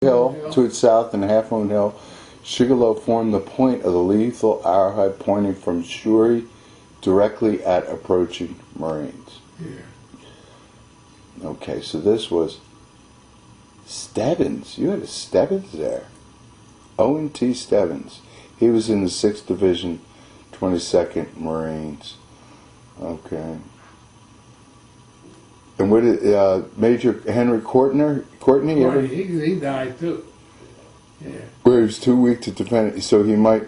Hill to its south and Half Moon Hill, Sugarloaf formed the point of the lethal arrowhead pointing from Shuri directly at approaching Marines. Yeah. Okay, so this was Stebbins. You had a Stebbins there. Owen T. Stebbins. He was in the 6th Division, 22nd Marines. Okay. And what did Major Henry Courtney? He died too. Yeah. Where he was too weak to defend it, so he might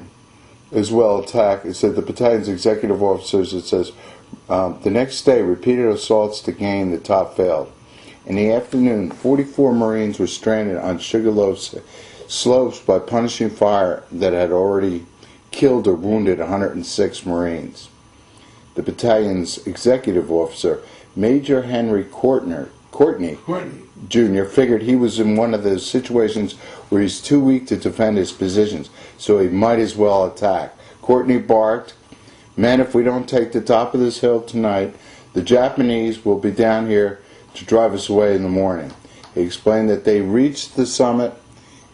as well attack. It said the battalion's executive officers, it says, the next day, repeated assaults to gain the top failed. In the afternoon, 44 Marines were stranded on Sugarloaf's slopes by punishing fire that had already killed or wounded 106 Marines. The battalion's executive officer, Major Henry Courtney Jr., figured he was in one of those situations where he's too weak to defend his positions, so he might as well attack. Courtney barked, "Men, if we don't take the top of this hill tonight, the Japanese will be down here to drive us away in the morning." He explained that they reached the summit.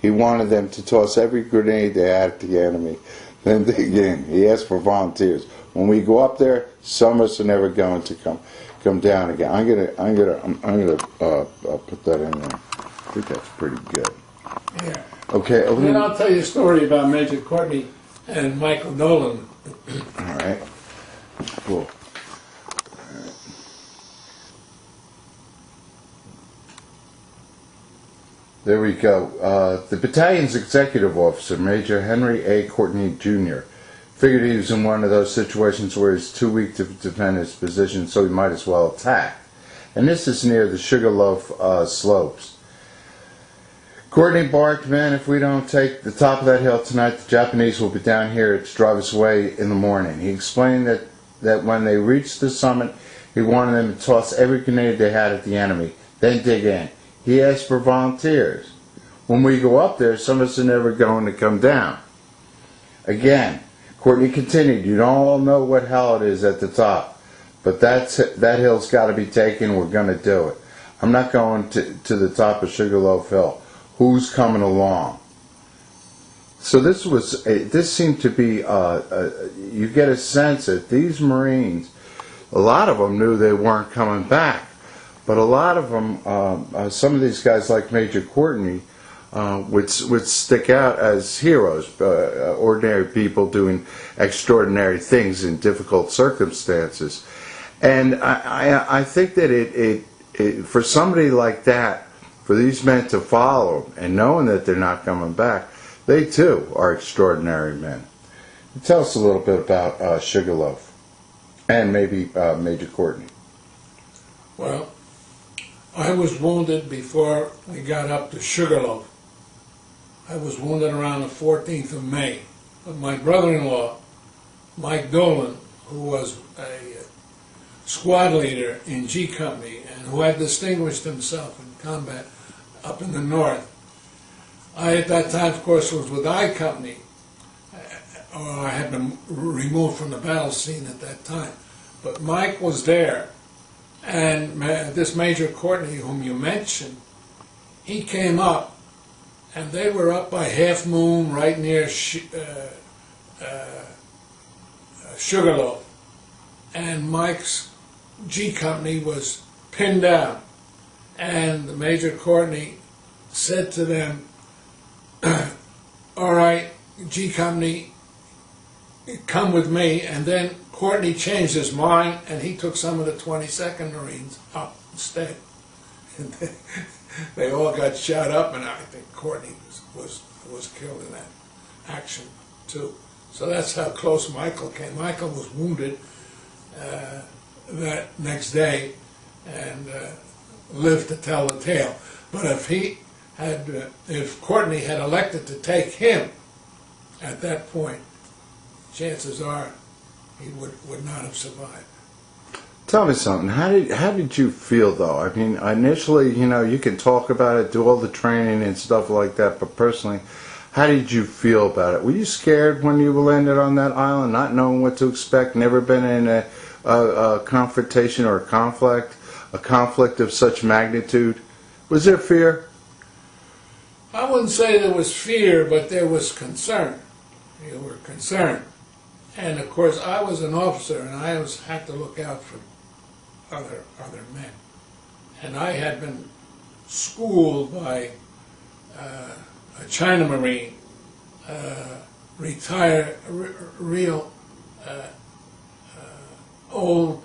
He wanted them to toss every grenade they had at the enemy. Then again, he asked for volunteers. When we go up there, some of us are never going to come down again. I'm gonna put that in there. I think that's pretty good. Yeah. Okay. Then I'll tell you a story about Major Courtney and Michael Nolan. All right. Cool. There we go. The battalion's executive officer, Major Henry A. Courtney Jr., figured he was in one of those situations where he's too weak to defend his position, so he might as well attack. And this is near the Sugarloaf slopes. Courtney barked, "Men, if we don't take the top of that hill tonight, the Japanese will be down here to drive us away in the morning." He explained that when they reached the summit, he wanted them to toss every grenade they had at the enemy, then dig in. He asked for volunteers. When we go up there, some of us are never going to come down. Again, Courtney continued, "You all know what hell it is at the top, but that hill's got to be taken. We're going to do it. I'm not going to the top of Sugarloaf Hill. Who's coming along?" So this seemed to be, you get a sense that these Marines, a lot of them knew they weren't coming back. But a lot of them, some of these guys like Major Courtney, would stick out as heroes, ordinary people doing extraordinary things in difficult circumstances. And I think that it for somebody like that, for these men to follow and knowing that they're not coming back, they too are extraordinary men. Tell us a little bit about Sugarloaf and maybe Major Courtney. Well, I was wounded before we got up to Sugarloaf. I was wounded around the 14th of May. But my brother-in-law, Mike Dolan, who was a squad leader in G Company and who had distinguished himself in combat up in the north. I, at that time, of course, was with I Company, or I had been removed from the battle scene at that time. But Mike was there. And this Major Courtney, whom you mentioned, he came up, and they were up by Half Moon, right near Sugarloaf. And Mike's G Company was pinned down. And Major Courtney said to them, "All right, G Company, come with me." And then Courtney changed his mind, and he took some of the 22nd Marines up instead. And they all got shot up, and I think Courtney was killed in that action too. So that's how close Michael came. Michael was wounded that next day and lived to tell the tale. But if Courtney had elected to take him at that point, chances are he would not have survived. Tell me something. How did you feel though? I mean, initially, you can talk about it, do all the training and stuff like that, but personally, how did you feel about it? Were you scared when you landed on that island, not knowing what to expect, never been in a confrontation or a conflict of such magnitude? Was there fear? I wouldn't say there was fear, but there was concern. You were concerned. And of course, I was an officer, and I always had to look out for other men. And I had been schooled by a China Marine, retired, real old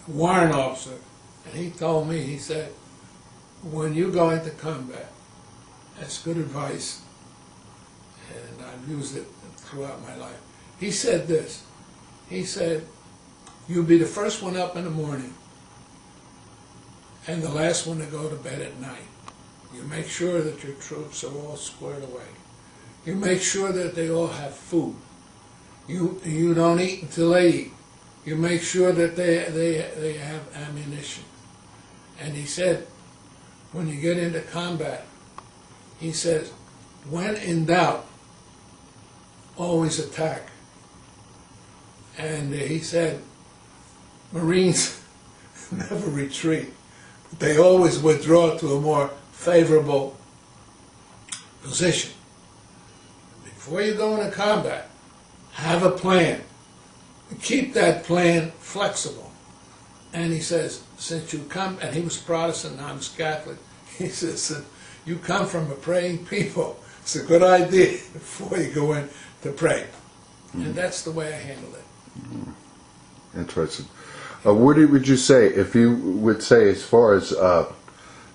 warrant officer, and he told me, he said, when you go into combat, that's good advice, and I've used it throughout my life. He said this, he said, you'll be the first one up in the morning and the last one to go to bed at night. You make sure that your troops are all squared away. You make sure that they all have food. You don't eat until they eat. You make sure that they have ammunition. And he said, when you get into combat, he says, when in doubt, always attack. And he said, Marines never retreat. They always withdraw to a more favorable position. Before you go into combat, have a plan. Keep that plan flexible. And he says, since you come, and he was Protestant, I was Catholic, he says, you come from a praying people. It's a good idea before you go in to pray. And that's the way I handled it. Interesting. What would you say, if you would say, as far as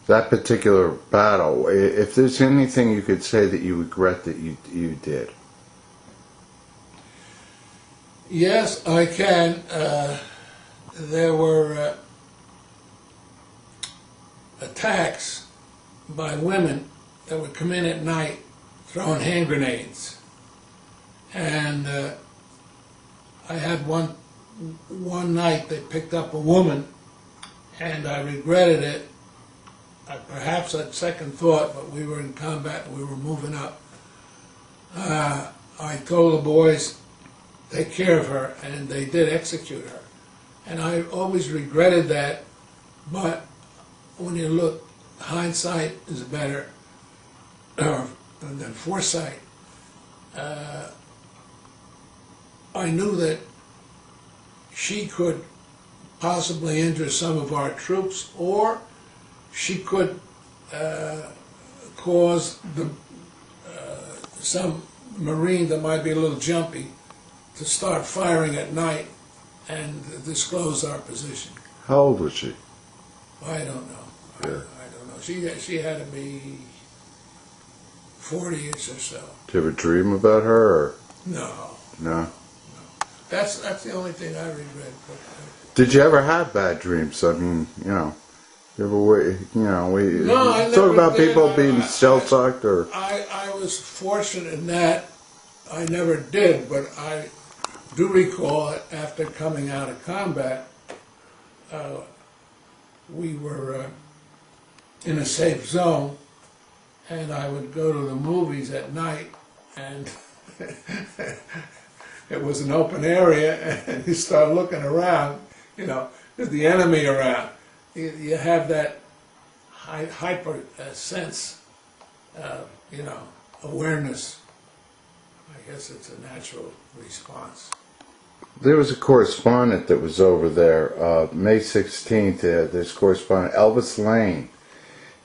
that particular battle, if there's anything you could say that you regret that you did? Yes, I can. There were attacks by women that would come in at night throwing hand grenades. And I had one night they picked up a woman, and I regretted it. I perhaps had second thought, but we were in combat, we were moving up. I told the boys, take care of her, and they did execute her. And I always regretted that, but when you look, hindsight is better than foresight. I knew that she could possibly injure some of our troops, or she could cause some Marine that might be a little jumpy to start firing at night and disclose our position. How old was she? I don't know. Yeah. I don't know. She had to be 40-ish or so. Did you ever dream about her? Or? No. No. That's the only thing I regret. Did you ever have bad dreams? I mean, you ever, No, I talk never about did. people being shell-shocked, or? I was fortunate in that I never did, but I do recall that after coming out of combat, we were in a safe zone, and I would go to the movies at night, and it was an open area, and you start looking around, there's the enemy around. You have that hyper sense of, awareness. I guess it's a natural response. There was a correspondent that was over there, May 16th, this correspondent, Elvis Lane.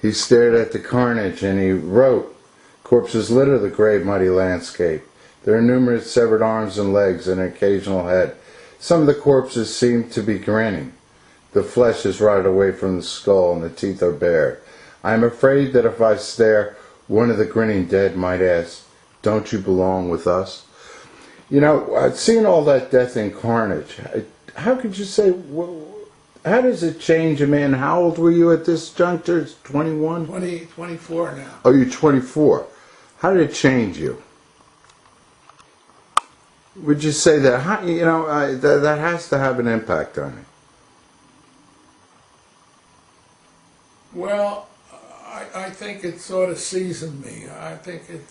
He stared at the carnage and he wrote, corpses litter the grave, muddy landscape. There are numerous severed arms and legs and an occasional head. Some of the corpses seem to be grinning. The flesh is rotted away from the skull and the teeth are bare. I am afraid that if I stare, one of the grinning dead might ask, don't you belong with us? Seeing all that death and carnage, how could you say, how does it change a man? How old were you at this juncture? 21? 24 now. Oh, you're 24. How did it change you? Would you say that, that has to have an impact on you? Well, I think it sort of seasoned me. I think it